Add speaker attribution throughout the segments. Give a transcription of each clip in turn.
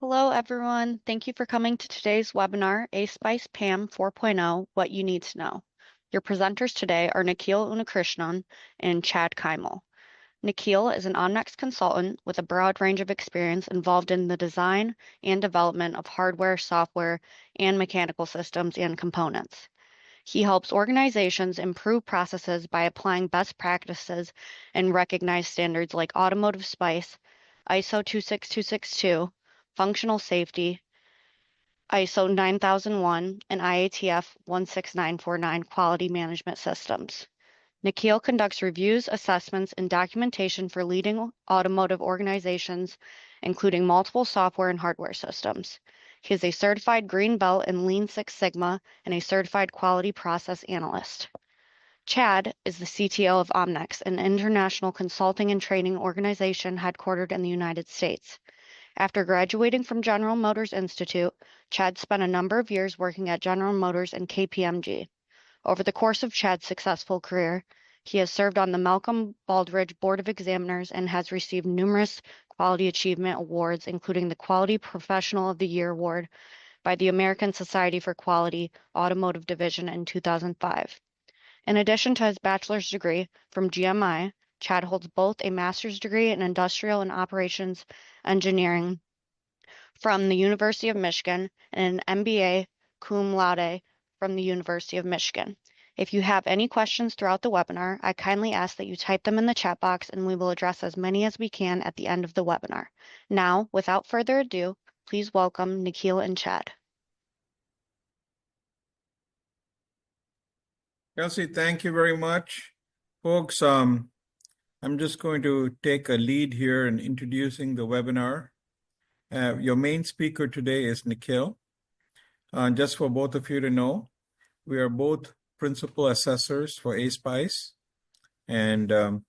Speaker 1: Hello, everyone. Thank you for coming to today's webinar, ASPICE PAM 4.0, What You Need to Know. Your presenters today are Nikhil Unnikrishnan and Chad Keimel. Nikhil is an Omnex consultant with a broad range of experience involved in the design and development of hardware, software, and mechanical systems and components. He helps organizations improve processes by applying best practices and recognized standards like Automotive SPICE, ISO 26262, Functional Safety, ISO 9001, and IATF 16949 Quality Management Systems. Nikhil conducts reviews, assessments, and documentation for leading automotive organizations, including multiple software and hardware systems. He is a certified Green Belt in Lean Six Sigma and a certified quality process analyst. Chad is the CTO of Omnex, an international consulting and training organization headquartered in the United States. After graduating from General Motors Institute, Chad spent a number of years working at General Motors and KPMG. Over the course of Chad's successful career, he has served on the Malcolm Baldrige Board of Examiners and has received numerous quality achievement awards, including the Quality Professional of the Year Award by the American Society for Quality Automotive Division in 2005. In addition to his bachelor's degree from GMI, Chad holds both a master's degree in industrial and operations engineering from the University of Michigan and an MBA cum laude from the University of Michigan. If you have any questions throughout the webinar, I kindly ask that you type them in the chat box and we will address as many as we can at the end of the webinar. Now, without further ado, please welcome Nikhil and Chad.
Speaker 2: Kelsey, thank you very much. Folks, I'm just going to take a lead here in introducing the webinar. Your main speaker today is Nikhil. Just for both of you to know, we are both principal assessors for ASPICE, and I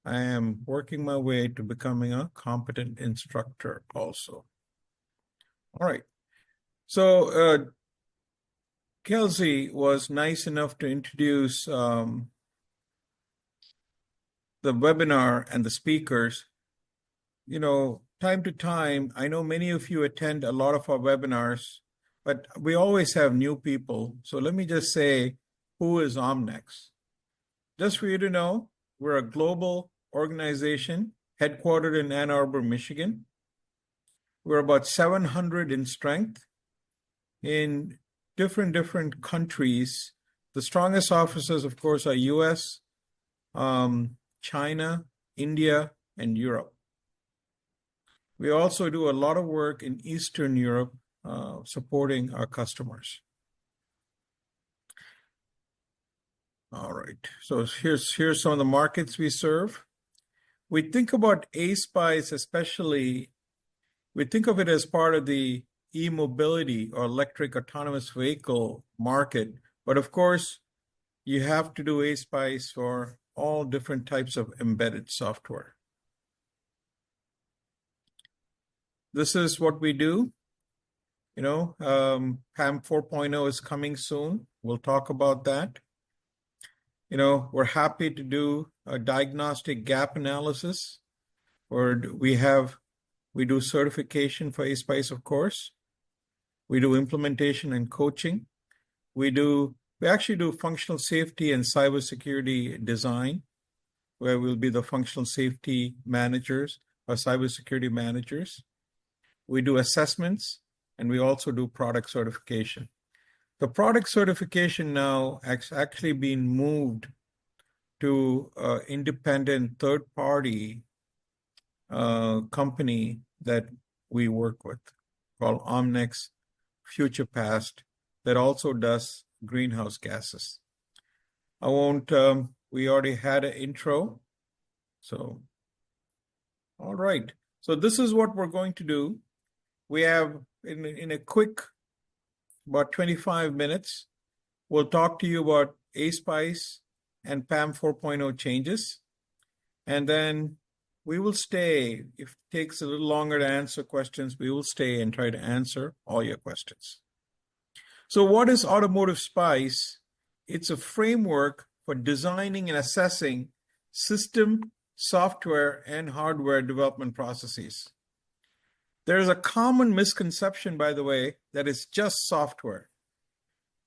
Speaker 2: am working my way to becoming a competent instructor also. All right. So Kelsey was nice enough to introduce the webinar and the speakers. You know, time to time, I know many of you attend a lot of our webinars, but we always have new people. So let me just say, who is Omnex? Just for you to know, we're a global organization headquartered in Ann Arbor, Michigan. We're about 700 in strength in different countries. The strongest offices, of course, are US, China, India, and Europe. We also do a lot of work in Eastern Europe, supporting our customers. All right, so here's some of the markets we serve. We think about ASPICE especially, we think of it as part of the e-mobility or electric autonomous vehicle market, but of course, you have to do ASPICE for all different types of embedded software. This is what we do. You know, PAM 4.0 is coming soon. We'll talk about that. You know, we're happy to do a diagnostic gap analysis, or we do certification for ASPICE, of course. We do implementation and coaching. We actually do functional safety and cybersecurity design, where we'll be the functional safety managers or cybersecurity managers. We do assessments, and we also do product certification. The product certification now has actually been moved to an independent third-party company that we work with called Omnex Future Past that also does greenhouse gases. I won't, we already had an intro. So, all right. So this is what we're going to do. We have, in a quick, about 25 minutes, we'll talk to you about ASPICE and PAM 4.0 changes. And then we will stay. If it takes a little longer to answer questions, we will stay and try to answer all your questions. So what is Automotive SPICE? It's a framework for designing and assessing system, software, and hardware development processes. There's a common misconception, by the way, that it's just software.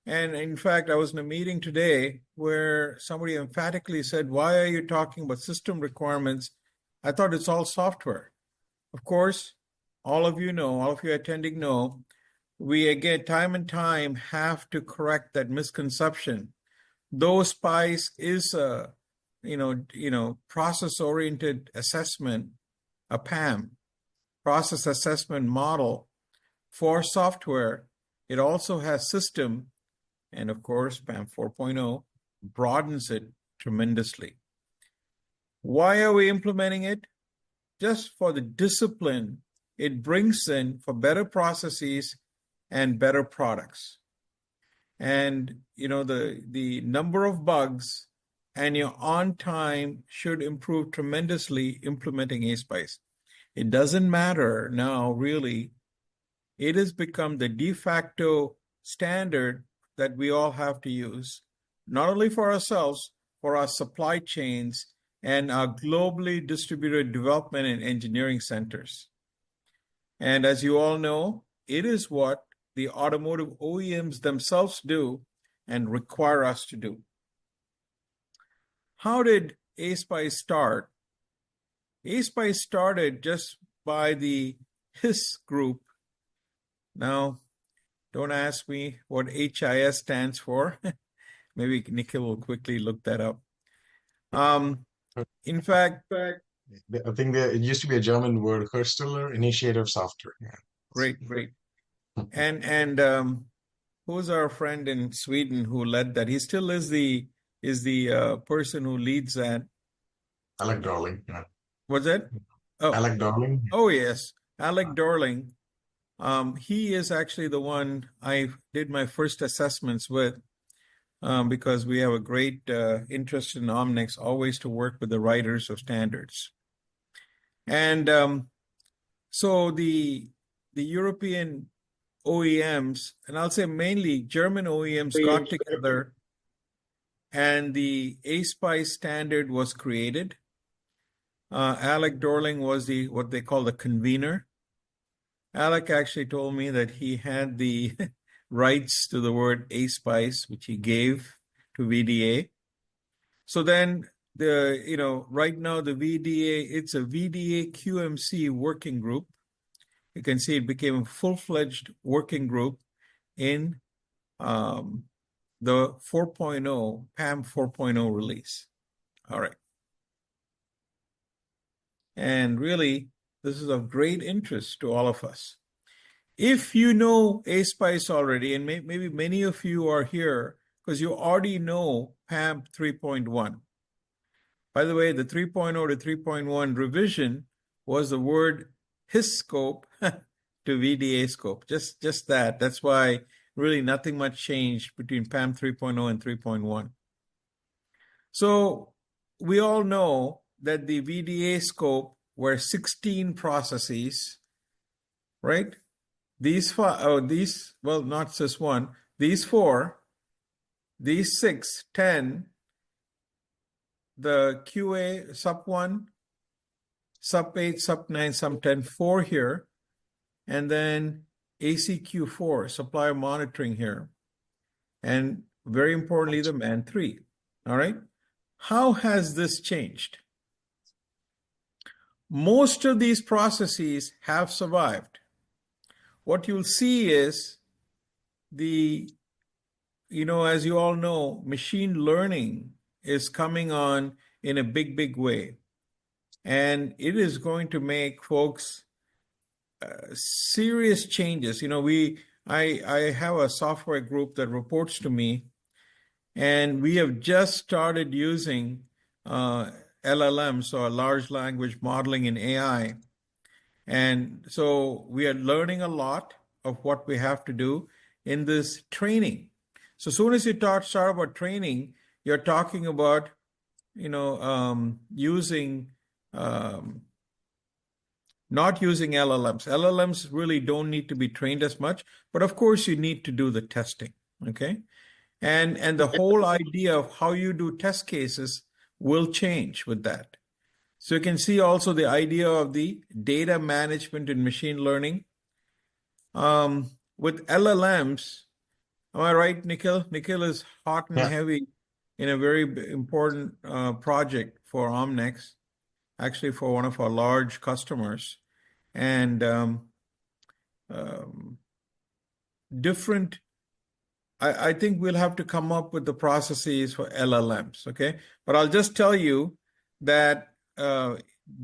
Speaker 2: And in fact, I was in a meeting today where somebody emphatically said, "Why are you talking about system requirements? I thought it's all software." Of course, all of you attending know, we again, time and time, have to correct that misconception. Though SPICE is a, process-oriented assessment, a PAM, process assessment model for software, it also has system, and of course, PAM 4.0 broadens it tremendously. Why are we implementing it? Just for the discipline it brings in for better processes and better products. And the number of bugs and your on time should improve tremendously implementing ASPICE. It doesn't matter now, really. It has become the de facto standard that we all have to use, not only for ourselves, for our supply chains and our globally distributed development and engineering centers. And as you all know, it is what the automotive OEMs themselves do and require us to do. How did ASPICE start? ASPICE started just by the HIS group. Now, don't ask me what HIS stands for. Maybe Nikhil will quickly look that up. In fact,
Speaker 3: I think it used to be a German word, Hersteller Initiative Software. Yeah.
Speaker 2: Great. And who's our friend in Sweden who led that? He still is the person who leads that.
Speaker 3: Alec Darling. Yeah.
Speaker 2: What's that? Oh,
Speaker 3: Alec Darling.
Speaker 2: Oh yes, Alec Darling. He is actually the one I did my first assessments with, because we have a great interest in Omnex, always to work with the writers of standards. And so the European OEMs, and I'll say mainly German OEMs, got together, and the ASPICE standard was created. Alec Dorling was what they call the convener. Alec actually told me that he had the rights to the word ASPICE, which he gave to VDA. So then right now the VDA, it's a VDA QMC working group. You can see it became a full-fledged working group in the 4.0, PAM 4.0 release. All right. And really, this is of great interest to all of us. If you know ASPICE already, and maybe many of you are here because you already know PAM 3.1. By the way, the 3.0 to 3.1 revision was the word HIS scope to VDA scope. Just that. That's why really nothing much changed between PAM 3.0 and 3.1. So we all know that the VDA scope were 16 processes, right? Well, not just one, these 4, these 6, 10, the QA sub 1, sub 8, sub 9, sub 10, 4 here, and then ACQ4, supplier monitoring here. And very importantly, the MAN 3. All right. How has this changed? Most of these processes have survived. What you'll see is as you all know, machine learning is coming on in a big way. And it is going to make folks serious changes. I have a software group that reports to me, and we have just started using LLMs, or large language modeling in AI. And so we are learning a lot of what we have to do in this training. So as soon as you start about training, you're talking about, not using LLMs. LLMs really don't need to be trained as much, but of course you need to do the testing, okay? And the whole idea of how you do test cases will change with that. So you can see also the idea of the data management in machine learning. With LLMs, am I right, Nikhil? Nikhil is hot and
Speaker 3: Yeah.
Speaker 2: heavy in a very important project for Omnex, actually for one of our large customers. And different, I think we'll have to come up with the processes for LLMs, okay? But I'll just tell you that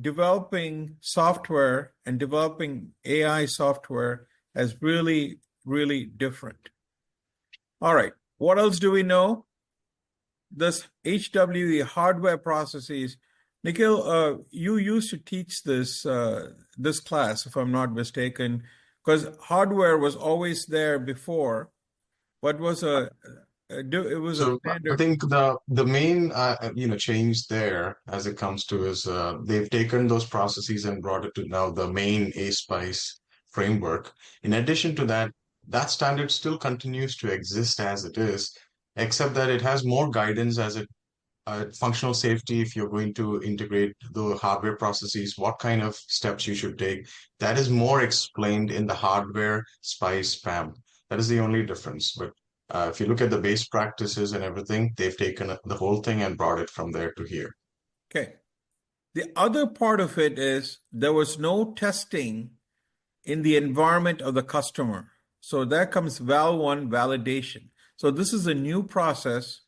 Speaker 2: developing software and developing AI software is really, really different. All right, what else do we know? This HWE, hardware processes. Nikhil, you used to teach this this class, if I'm not mistaken, because hardware was always there before. What was it was a
Speaker 3: So I
Speaker 2: standard.
Speaker 3: think the main change there as it comes to is they've taken those processes and brought it to now the main ASPICE framework. In addition to that, that standard still continues to exist as it is, except that it has more guidance as it functional safety, if you're going to integrate the hardware processes, what kind of steps you should take. That is more explained in the hardware SPICE PAM. That is the only difference. But if you look at the base practices and everything, they've taken the whole thing and brought it from there to here.
Speaker 2: Okay. The other part of it is there was no testing in the environment of the customer. So there comes Val 1 validation. So this is a new process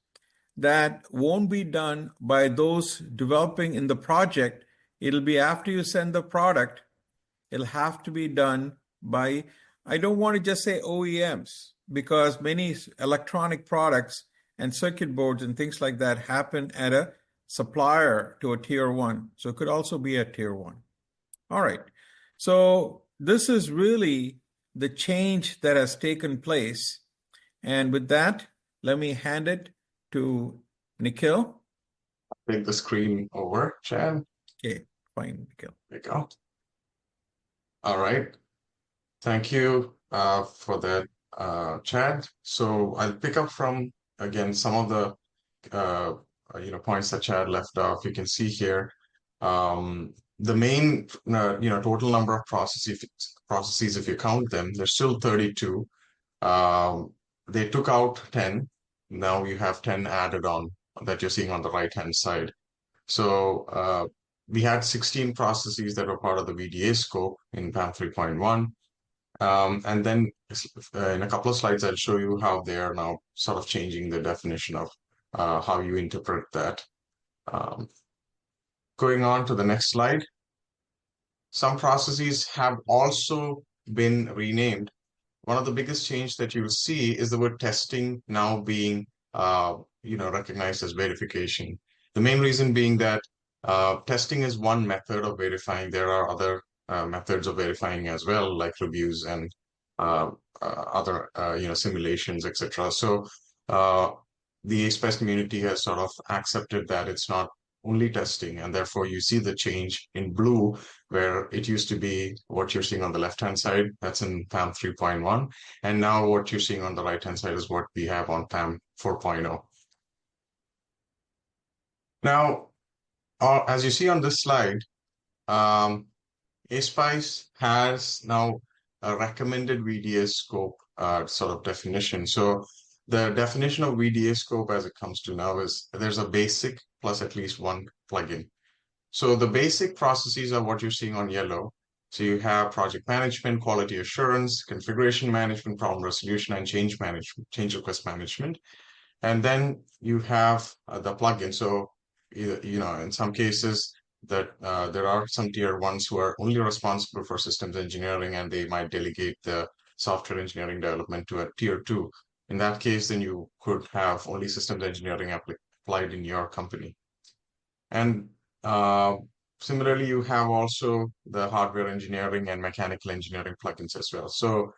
Speaker 2: that won't be done by those developing in the project. It'll be after you send the product, it'll have to be done by, I don't want to just say OEMs, because many electronic products and circuit boards and things like that happen at a supplier to a tier one. So it could also be a tier one. All right. So this is really the change that has taken place. And with that, let me hand it to Nikhil.
Speaker 3: Take the screen over, Chad.
Speaker 2: Okay, fine, Nikhil.
Speaker 3: There you go. All right. Thank you for that, Chad. So I'll pick up from, again, some of the points that Chad left off. You can see here the main total number of processes, if you count them, there's still 32. They took out 10. Now you have 10 added on that you're seeing on the right hand side. So we had 16 processes that were part of the VDA scope in PAM 3.1. And then in a couple of slides, I'll show you how they are now sort of changing the definition of how you interpret that. Going on to the next slide. Some processes have also been renamed. One of the biggest change that you'll see is the word testing now being recognized as verification. The main reason being that testing is one method of verifying. There are other methods of verifying as well, like reviews and other simulations, etc. So the ASPICE community has sort of accepted that it's not only testing, and therefore you see the change in blue, where it used to be what you're seeing on the left-hand side, that's in PAM 3.1, and now what you're seeing on the right-hand side is what we have on PAM 4.0. Now, as you see on this slide, ASPICE has now a recommended VDA scope sort of definition. So the definition of VDA scope as it comes to now is there's a basic plus at least one plugin. So the basic processes are what you're seeing on yellow. So you have project management, quality assurance, configuration management, problem resolution, and change management, change request management. And then you have the plugin. So, in some cases that there are some tier ones who are only responsible for systems engineering, and they might delegate the software engineering development to a tier two. In that case, then you could have only systems engineering applied in your company. And similarly, you have also the hardware engineering and mechanical engineering plugins as well. So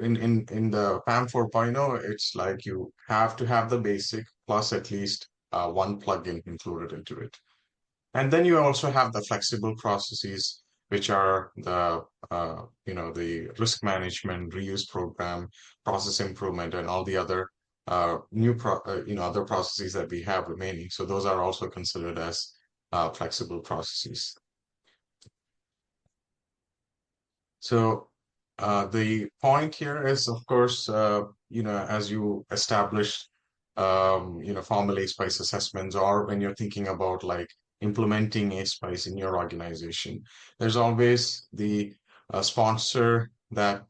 Speaker 3: in the PAM 4.0, it's like you have to have the basic plus at least one plugin included into it. And then you also have the flexible processes, which are the the risk management, reuse program, process improvement, and all the other other processes that we have remaining. So those are also considered as flexible processes. So the point here is, of course, as you establish, formal ASPICE assessments, or when you're thinking about like implementing ASPICE in your organization, there's always the sponsor that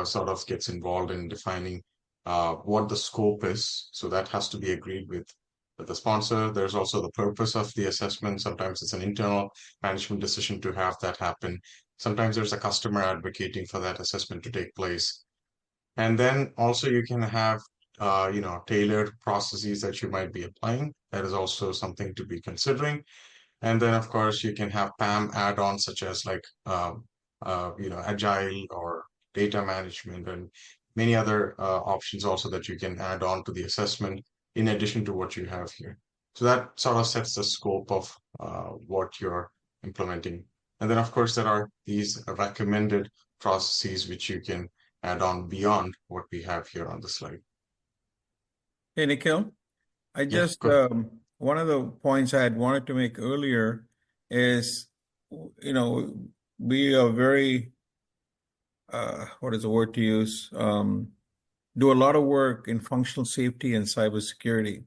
Speaker 3: sort of gets involved in defining what the scope is. So that has to be agreed with the sponsor. There's also the purpose of the assessment. Sometimes it's an internal management decision to have that happen. Sometimes there's a customer advocating for that assessment to take place. And then also you can have, tailored processes that you might be applying. That is also something to be considering. And then, of course, you can have PAM add-ons such as like, agile or data management and many other options also that you can add on to the assessment in addition to what you have here. So that sort of sets the scope of what you're implementing. And then, of course, there are these recommended processes which you can add on beyond what we have here on the slide.
Speaker 2: Hey, Nikhil, I
Speaker 3: Yeah,
Speaker 2: just,
Speaker 3: go ahead.
Speaker 2: one of the points I had wanted to make earlier is, we are very, what is the word to use? Do a lot of work in functional safety and cybersecurity.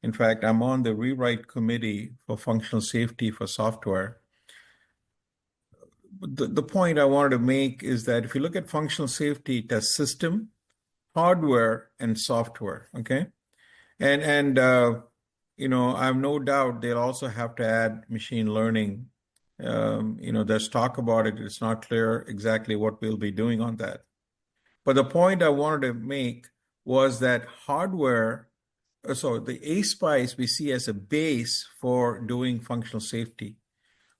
Speaker 2: In fact, I'm on the rewrite committee for functional safety for software. The point I wanted to make is that if you look at functional safety, it has system, hardware, and software, okay? And I have no doubt they'll also have to add machine learning. There's talk about it. It's not clear exactly what we'll be doing on that. But the point I wanted to make was that hardware, so the ASPICE we see as a base for doing functional safety.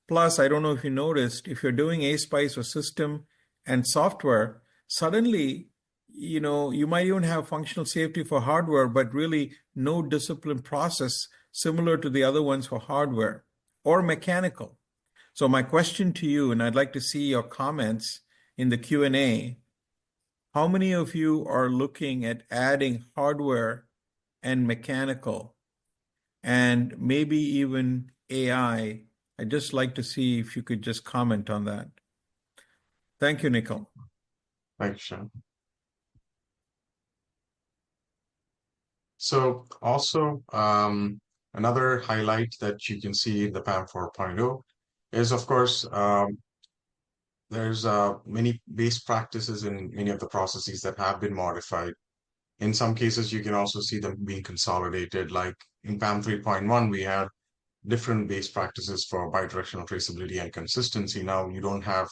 Speaker 2: Plus, I don't know if you noticed, if you're doing ASPICE for system and software, suddenly, you might even have functional safety for hardware, but really no discipline process similar to the other ones for hardware or mechanical. So my question to you, and I'd like to see your comments in the Q&A, how many of you are looking at adding hardware and mechanical and maybe even AI? I'd just like to see if you could just comment on that. Thank you, Nikhil.
Speaker 3: Thanks, Sean. So also, another highlight that you can see in the PAM 4.0 is, of course, there's many best practices in many of the processes that have been modified. In some cases, you can also see them being consolidated. Like in PAM 3.1, we had different best practices for bidirectional traceability and consistency. Now you don't have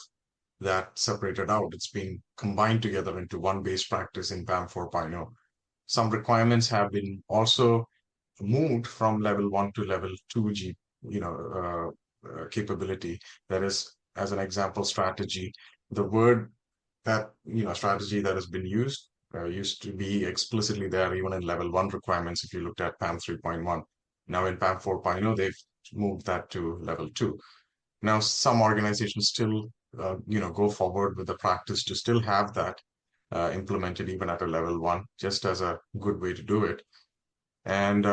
Speaker 3: that separated out. It's being combined together into one best practice in PAM 4.0. Some requirements have been also moved from level 1 to level 2G, capability. That is, as an example, strategy. The word that, strategy that has been used to be explicitly there even in level 1 requirements if you looked at PAM 3.1. Now in PAM 4.0, they've moved that to level 2. Now some organizations still, go forward with the practice to still have that implemented even at a level 1, just as a good way to do it. And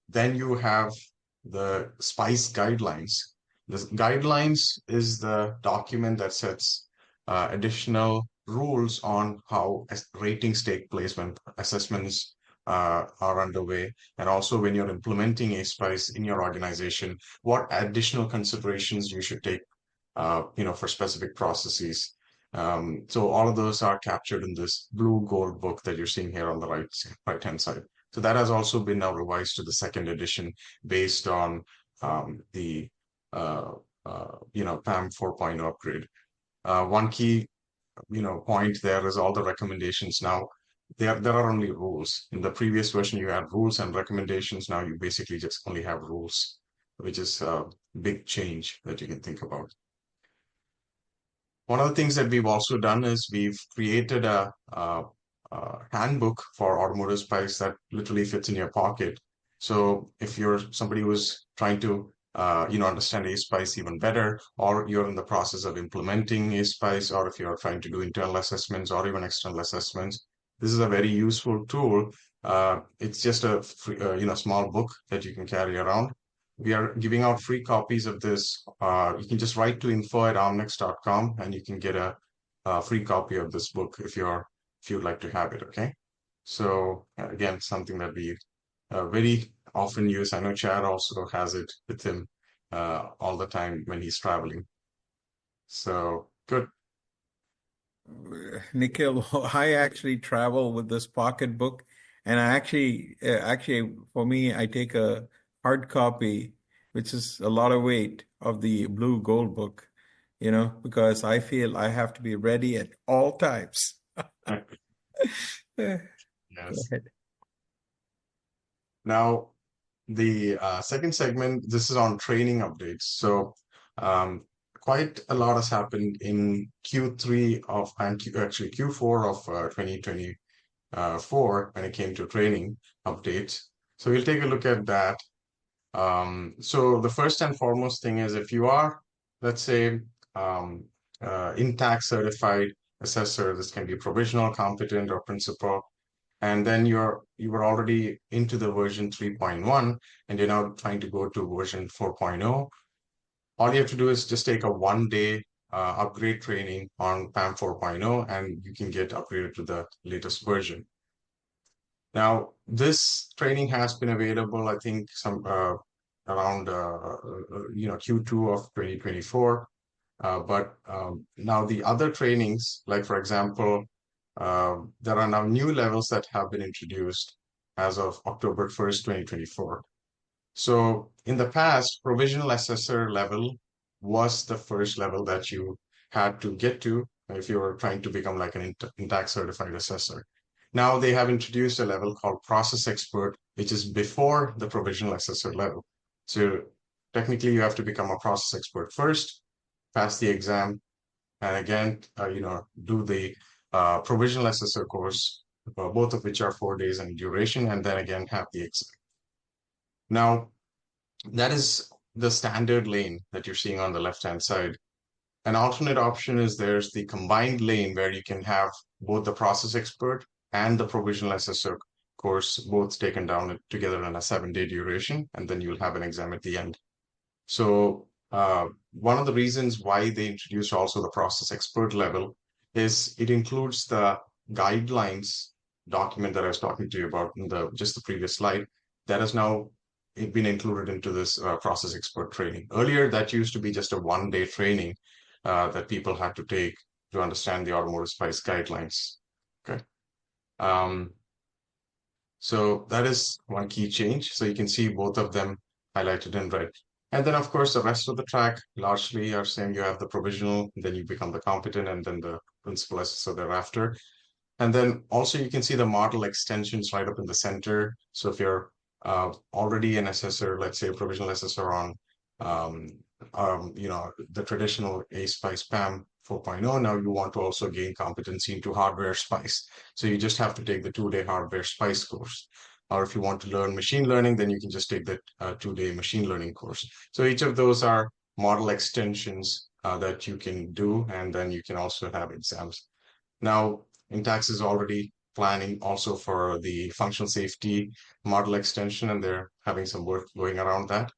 Speaker 3: then you have the SPICE guidelines. The guidelines is the document that sets additional rules on how ratings take place when assessments are underway, and also when you're implementing ASPICE in your organization, what additional considerations you should take, for specific processes. So all of those are captured in this blue gold book that you're seeing here on the right-hand side. So that has also been now revised to the second edition based on the PAM 4.0 upgrade. One key point there is all the recommendations now. There are only rules. In the previous version, you had rules and recommendations. Now you basically just only have rules, which is a big change that you can think about. One of the things that we've also done is we've created a handbook for automotive SPICE that literally fits in your pocket. So if you're somebody who's trying to understand ASPICE even better, or you're in the process of implementing ASPICE, or if you're trying to do internal assessments or even external assessments, this is a very useful tool. It's just a free, small book that you can carry around we are giving out free copies of this. You can just write to info@omnex.com and you can get a free copy of this book if you'd like to have it. Okay. So again, something that we very often use. I know Chad also has it with him all the time when he's traveling. So good.
Speaker 2: Nikhil, I actually travel with this pocketbook, and I actually, for me, I take a hard copy, which is a lot of weight, of the blue gold book, because I feel I have to be ready at all times. Go
Speaker 3: Yes.
Speaker 2: ahead.
Speaker 3: Now, the second segment, this is on training updates. So quite a lot has happened in Q3 actually Q4 of 2024 when it came to training updates. So we'll take a look at that. So the first and foremost thing is if you are, let's say, INTAX certified assessor, this can be provisional, competent, or principal, and then you were already into the version 3.1 and you're now trying to go to version 4.0. All you have to do is just take a 1-day upgrade training on PAM 4.0 and you can get upgraded to the latest version. Now, this training has been available, I think, some around Q2 of 2024. But now the other trainings, like for example, there are now new levels that have been introduced as of October 1st, 2024. So in the past, provisional assessor level was the first level that you had to get to if you were trying to become like an INTAX certified assessor. Now they have introduced a level called process expert, which is before the provisional assessor level. So technically you have to become a process expert first, pass the exam, and again, do the provisional assessor course, both of which are 4 days in duration, and then again have the exam. Now, that is the standard lane that you're seeing on the left-hand side. An alternate option is there's the combined lane where you can have both the process expert and the provisional assessor course both taken down together in a 7-day duration, and then you'll have an exam at the end. So one of the reasons why they introduced also the process expert level is it includes the guidelines document that I was talking to you about in just the previous slide that has now been included into this process expert training. Earlier, that used to be just a 1-day training that people had to take to understand the Automotive SPICE guidelines. Okay. So that is one key change. So you can see both of them highlighted in red. And then, of course, the rest of the track largely are saying you have the provisional, then you become the competent, and then the principal assessor thereafter. And then also you can see the model extensions right up in the center. So if you're already an assessor, let's say a provisional assessor on, the traditional ASPICE PAM 4.0, now you want to also gain competency into hardware SPICE. So you just have to take the 2-day hardware SPICE course. Or if you want to learn machine learning, then you can just take the 2-day machine learning course. So each of those are model extensions that you can do, and then you can also have exams. Now, INTAX is already planning also for the functional safety model extension, and they're having some work going around that.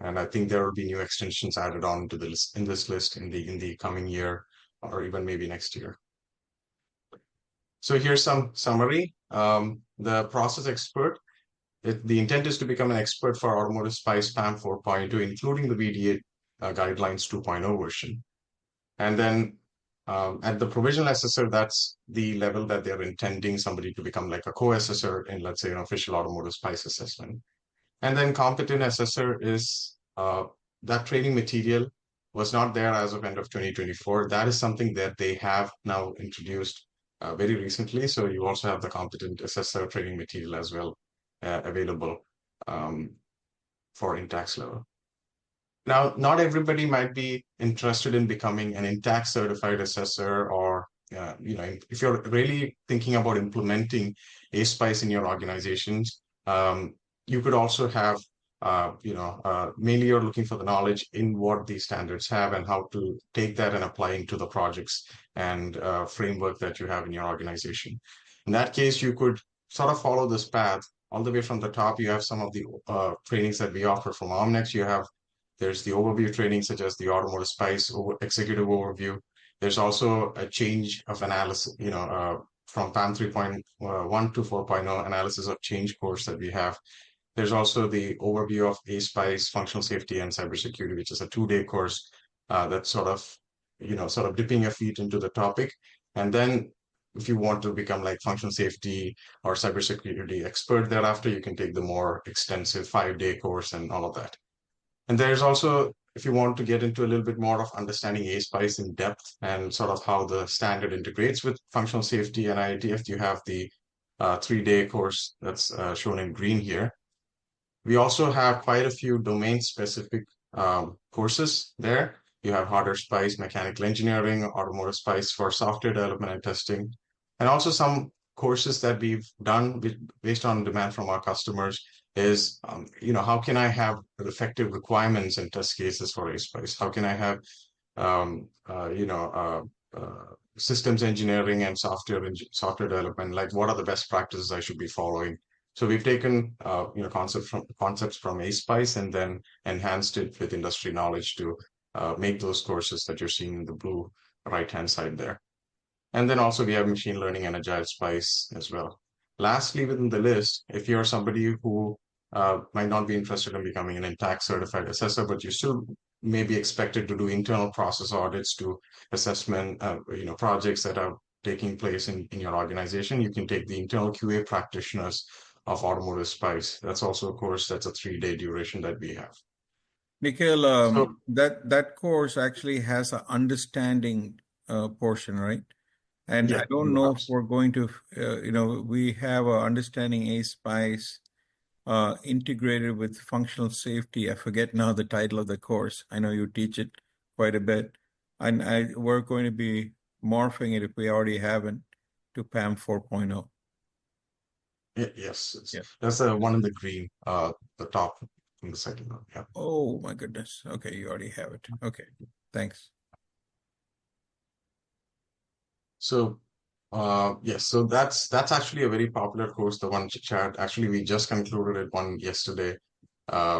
Speaker 3: And I think there will be new extensions added on to this list in the coming year, or even maybe next year. So here's some summary. The process expert, the intent is to become an expert for Automotive SPICE PAM 4.2, including the VDA Guidelines 2.0 version. And then at the provisional assessor, that's the level that they're intending somebody to become like a co-assessor in, let's say, an official Automotive SPICE assessment. And then competent assessor is that training material was not there as of end of 2024. That is something that they have now introduced very recently. So you also have the competent assessor training material as well available for INTAX level. Now, not everybody might be interested in becoming an INTAX certified assessor, or if you're really thinking about implementing ASPICE in your organizations, you could also have, mainly you're looking for the knowledge in what these standards have and how to take that and apply into the projects and framework that you have in your organization. In that case, you could sort of follow this path all the way from the top, you have some of the trainings that we offer from Omnex. There's the overview training, such as the Automotive Spice Executive Overview. There's also a change of analysis, from PAM 3.1 to 4.0 analysis of change course that we have. There's also the overview of ASPICE functional safety and cybersecurity, which is a 2-day course that's sort of dipping your feet into the topic. And then if you want to become like functional safety or cybersecurity expert thereafter, you can take the more extensive 5-day course and all of that. And there's also, if you want to get into a little bit more of understanding ASPICE in depth and sort of how the standard integrates with functional safety and IATF, you have the 3-day course that's shown in green here. We also have quite a few domain-specific courses there. You have hardware spice, mechanical engineering, automotive spice for software development and testing, and also some courses that we've done based on demand from our customers is, how can I have effective requirements and test cases for ASPICE? How can I have, systems engineering and software development? Like, what are the best practices I should be following? So we've taken concepts from ASPICE and then enhanced it with industry knowledge to make those courses that you're seeing in the blue right-hand side there. And then also we have machine learning and agile spice as well. Lastly, within the list, if you're somebody who might not be interested in becoming an intact certified assessor, but you still may be expected to do internal process audits to assessment, projects that are taking place in your organization, you can take the internal QA practitioners of Automotive Spice. That's also a course that's a 3-day duration that we have.
Speaker 2: Nikhil,
Speaker 3: So
Speaker 2: that course actually has an understanding portion, right? And
Speaker 3: yeah,
Speaker 2: I don't know if we're going to, we have a understanding ASPICE integrated with functional safety. I forget now the title of the course. I know you teach it quite a bit. And we're going to be morphing it, if we already haven't, to PAM 4.0.
Speaker 3: yes,
Speaker 2: Yeah.
Speaker 3: that's the one in the green, the top in the second one. Yeah.
Speaker 2: Oh my goodness. Okay, you already have it. Okay, thanks.
Speaker 3: So yes, so that's actually a very popular course, the one Chad. Actually, we just concluded it one yesterday.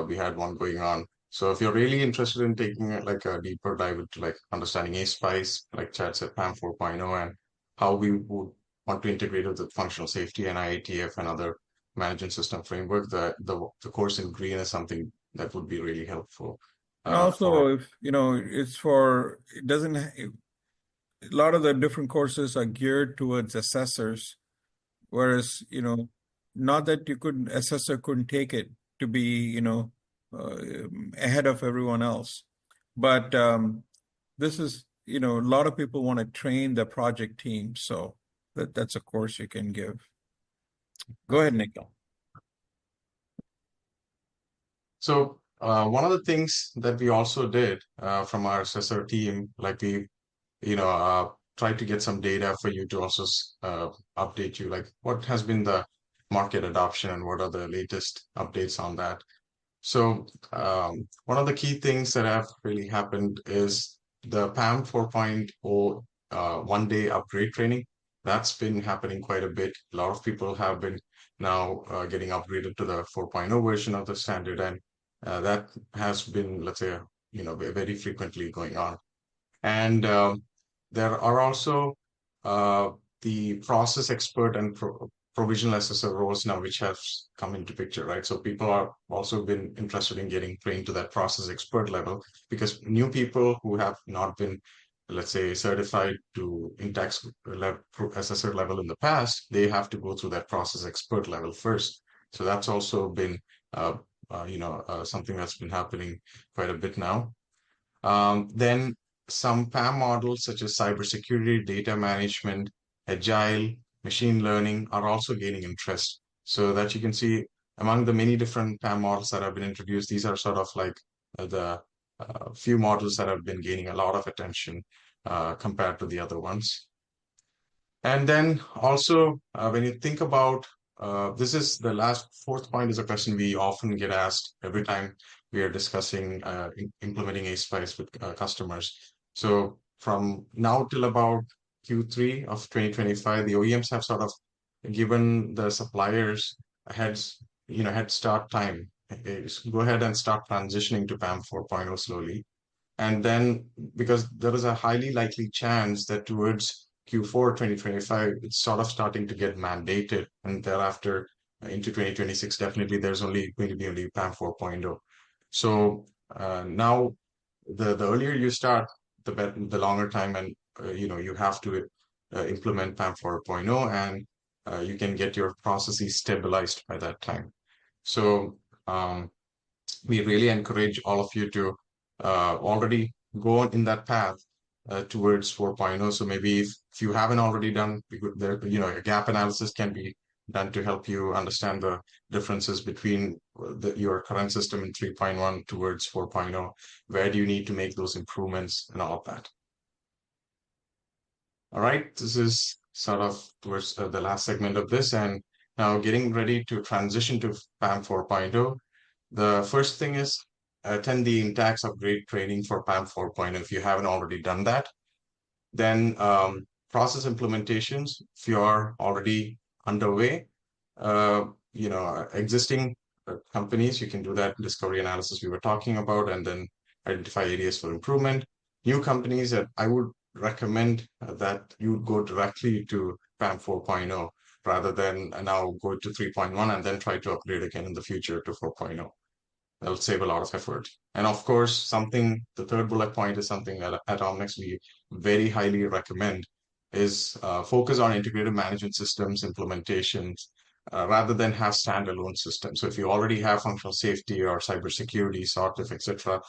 Speaker 3: We had one going on. So if you're really interested in taking like a deeper dive into like understanding ASPICE, like Chad said, PAM 4.0, and how we would want to integrate it with functional safety and IATF and other management system framework, the course in green is something that would be really helpful.
Speaker 2: And also, if it doesn't, a lot of the different courses are geared towards assessors, whereas, not that assessor couldn't take it to be, ahead of everyone else. But this is, a lot of people want to train the project team, so that's a course you can give. Go ahead, Nikhil.
Speaker 3: So one of the things that we also did from our assessor team, like we, tried to get some data for you to also update you, like what has been the market adoption and what are the latest updates on that. So one of the key things that have really happened is the PAM 4.0 1-day upgrade training. That's been happening quite a bit. A lot of people have been now getting upgraded to the 4.0 version of the standard, and that has been, let's say, very frequently going on. And there are also the process expert and provisional assessor roles now, which have come into picture, right? So people are also been interested in getting trained to that process expert level, because new people who have not been, let's say, certified to intact assessor level in the past, they have to go through that process expert level first. So that's also been, something that's been happening quite a bit now. Then some PAM models such as cybersecurity, data management, agile, machine learning are also gaining interest. So that you can see among the many different PAM models that have been introduced, these are sort of like the few models that have been gaining a lot of attention compared to the other ones. And then also, when you think about this is the last fourth point, is a question we often get asked every time we are discussing implementing ASPICE with customers. So from now till about Q3 of 2025, the OEMs have sort of given the suppliers head start time. Go ahead and start transitioning to PAM 4.0 slowly. And then, because there is a highly likely chance that towards Q4 2025, it's sort of starting to get mandated. And thereafter, into 2026, definitely there's only going to be only PAM 4.0. So now, the earlier you start, the longer time, and you have to implement PAM 4.0, and you can get your processes stabilized by that time. So we really encourage all of you to already go in that path towards 4.0. So maybe if you haven't already done, there, a gap analysis can be done to help you understand the differences between your current system in 3.1 towards 4.0. Where do you need to make those improvements and all of that? All right, this is sort of towards the last segment of this, and now getting ready to transition to PAM 4.0. The first thing is attend the Intax upgrade training for PAM 4.0 if you haven't already done that. Then process implementations, if you are already underway, existing companies, you can do that discovery analysis we were talking about, and then identify areas for improvement. New companies, that I would recommend that you go directly to PAM 4.0 rather than now go to 3.1 and then try to upgrade again in the future to 4.0. That'll save a lot of effort. And of course, the third bullet point is something that at Omnex we very highly recommend is focus on integrated management systems implementations rather than have standalone systems. So if you already have functional safety or cybersecurity, SOTIF, etc.,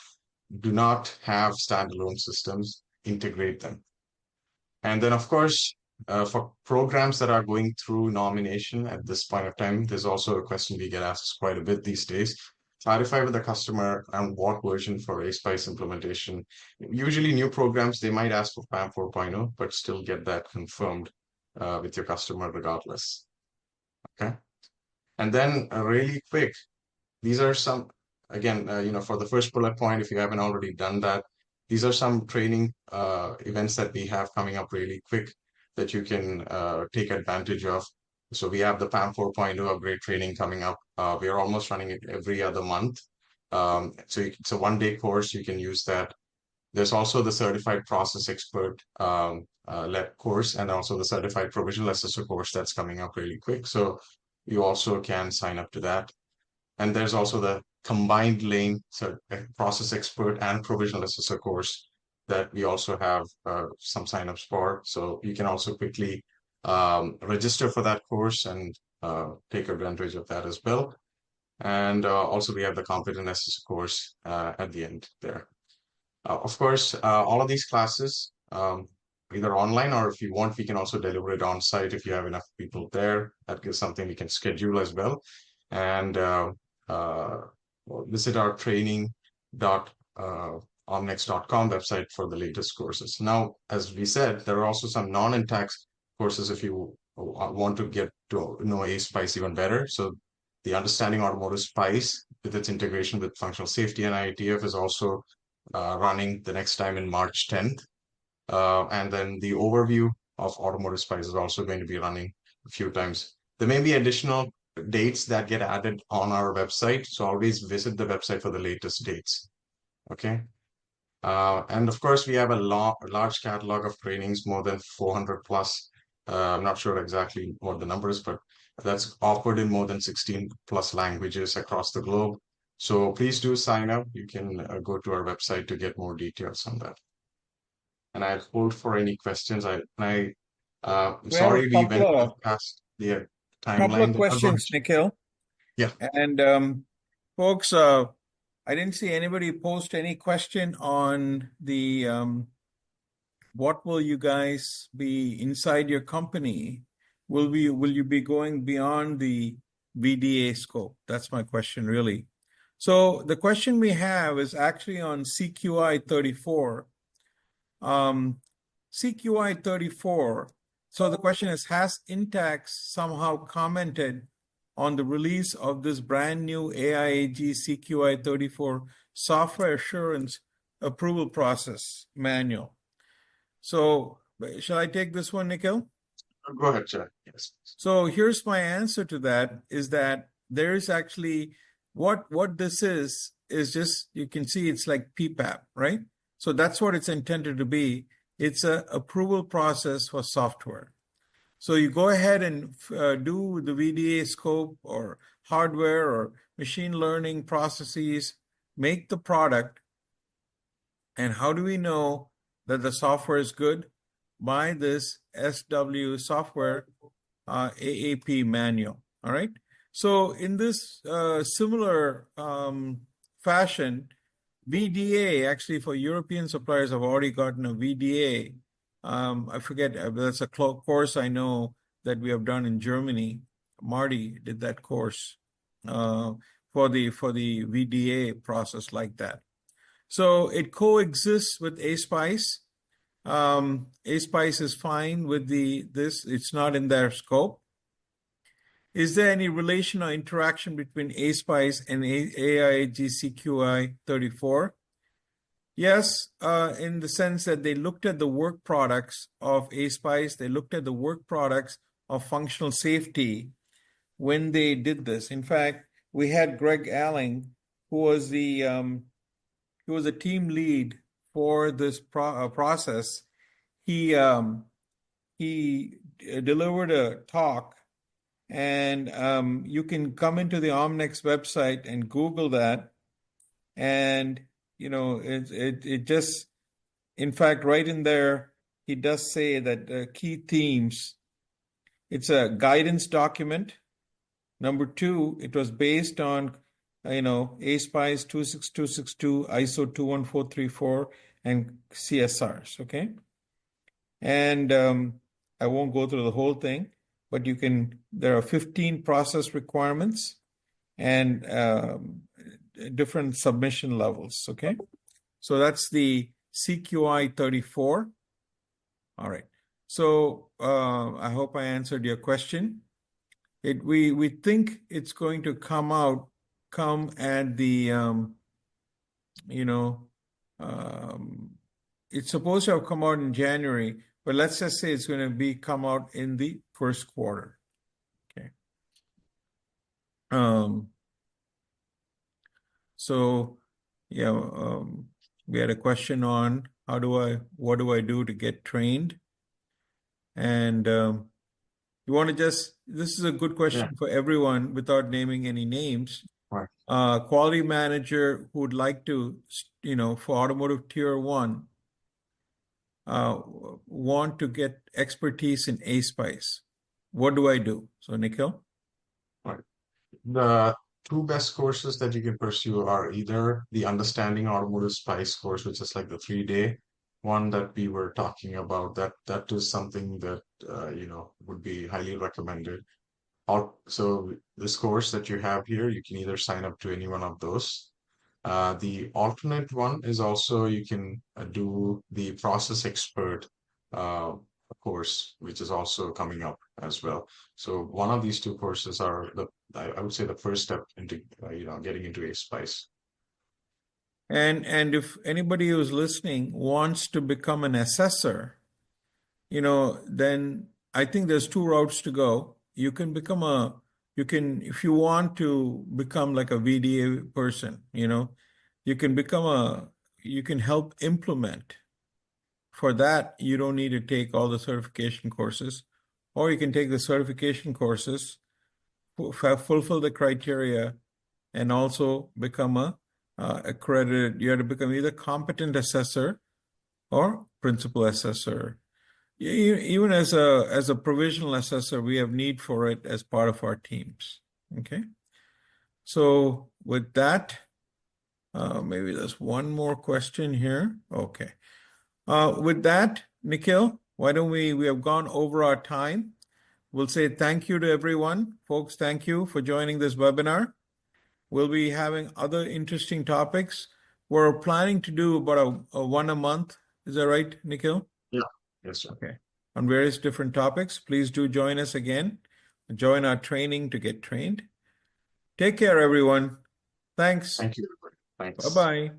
Speaker 3: do not have standalone systems, integrate them. And then, of course, for programs that are going through nomination at this point of time, there's also a question we get asked quite a bit these days. Clarify with the customer on what version for ASPICE implementation. Usually new programs, they might ask for PAM 4.0, but still get that confirmed with your customer regardless. Okay. And then really quick, these are some, again, for the first bullet point, if you haven't already done that, these are some training events that we have coming up really quick that you can take advantage of. So we have the PAM 4.0 upgrade training coming up. We are almost running it every other month. So it's a one-day course. You can use that. There's also the Certified Process Expert led course, and also the Certified Provisional Assessor course that's coming up really quick. So you also can sign up to that. And there's also the combined lane process expert and provisional assessor course that we also have some signups for. So you can also quickly register for that course and take advantage of that as well. And also we have the competent assessor course at the end there. Of course, all of these classes, either online or if you want, we can also deliver it on site if you have enough people there. That is something we can schedule as well. And visit our training.omnex.com website for the latest courses. Now, as we said, there are also some non-Intax courses if you want to get to know ASPICE even better. So the Understanding Automotive SPICE with its integration with functional safety and IATF is also running the next time in March 10th. And then the overview of Automotive SPICE is also going to be running a few times. There may be additional dates that get added on our website. So always visit the website for the latest dates. Okay. And of course, we have a large catalog of trainings, more than 400 plus. I'm not sure exactly what the number is, but that's offered in more than 16 plus languages across the globe. So please do sign up. You can go to our website to get more details on that. And I'll hold for any questions. Sorry, we went past the timeline.
Speaker 2: Couple of questions, Nikhil.
Speaker 3: Yeah.
Speaker 2: And folks, I didn't see anybody post any question on the what will you guys be inside your company? Will you be going beyond the VDA scope? That's my question, really. So the question we have is actually on CQI 34. CQI 34. So the question is, has Intax somehow commented on the release of this brand new AIAG CQI 34 software assurance approval process manual? So shall I take this one, Nikhil?
Speaker 3: Go ahead, Chad. Yes.
Speaker 2: So here's my answer to that, is that there is actually what this is just, you can see it's like PPAP, right? So that's what it's intended to be. It's a approval process for software. So you go ahead and do the VDA scope or hardware or machine learning processes, make the product. And how do we know that the software is good? By this SW software AAP manual. All right. So in this similar fashion, VDA, actually for European suppliers, have already gotten a VDA. I forget, that's a course I know that we have done in Germany. Marty did that course for the VDA process like that. So it coexists with ASPICE. ASPICE is fine with this. It's not in their scope. Is there any relation or interaction between ASPICE and AIGCQI 34? Yes, in the sense that they looked at the work products of ASPICE, they looked at the work products of functional safety when they did this. In fact, we had Greg Alling, who was the team lead for this process. He delivered a talk, and you can come into the Omnex website and Google that, and it just, in fact, right in there, he does say that key themes. It's a guidance document. Number 2, it was based on ASPICE 26262, ISO 21434, and CSRs. Okay. And I won't go through the whole thing, but there are 15 process requirements and different submission levels. Okay. So that's the CQI 34. All right. So I hope I answered your question. We think it's going to come at the, it's supposed to have come out in January, but let's just say it's going to come out in the first quarter. Okay. So yeah, we had a question on what do I do to get trained? And you want to this is a good question for everyone without naming any names.
Speaker 3: Right.
Speaker 2: Quality manager who would like to, for automotive tier 1, want to get expertise in ASPICE. What do I do? So, Nikhil?
Speaker 3: Right. The 2 best courses that you can pursue are either the Understanding Automotive Spice course, which is like the 3-day one that we were talking about. That is something that would be highly recommended. So this course that you have here, you can either sign up to any one of those. The alternate one is also you can do the Process Expert course, which is also coming up as well. So one of these 2 courses are I would say the first step into getting into ASPICE.
Speaker 2: And if anybody who's listening wants to become an assessor, then I think there's 2 routes to go. You can if you want to become like a VDA person, you can help implement. For that, you don't need to take all the certification courses, or you can take the certification courses, fulfill the criteria, and also become accredited. You have to become either competent assessor or principal assessor. Even as a provisional assessor, we have need for it as part of our teams. Okay. So with that, maybe there's one more question here. Okay. With that, Nikhil, why don't we have gone over our time. We'll say thank you to everyone. Folks, thank you for joining this webinar. We'll be having other interesting topics. We're planning to do about a one a month. Is that right, Nikhil?
Speaker 3: Yeah. Yes, sir.
Speaker 2: Okay. On various different topics. Please do join us again. Join our training to get trained. Take care, everyone. Thanks.
Speaker 3: Thank you, everybody. Thanks.
Speaker 2: Bye-bye.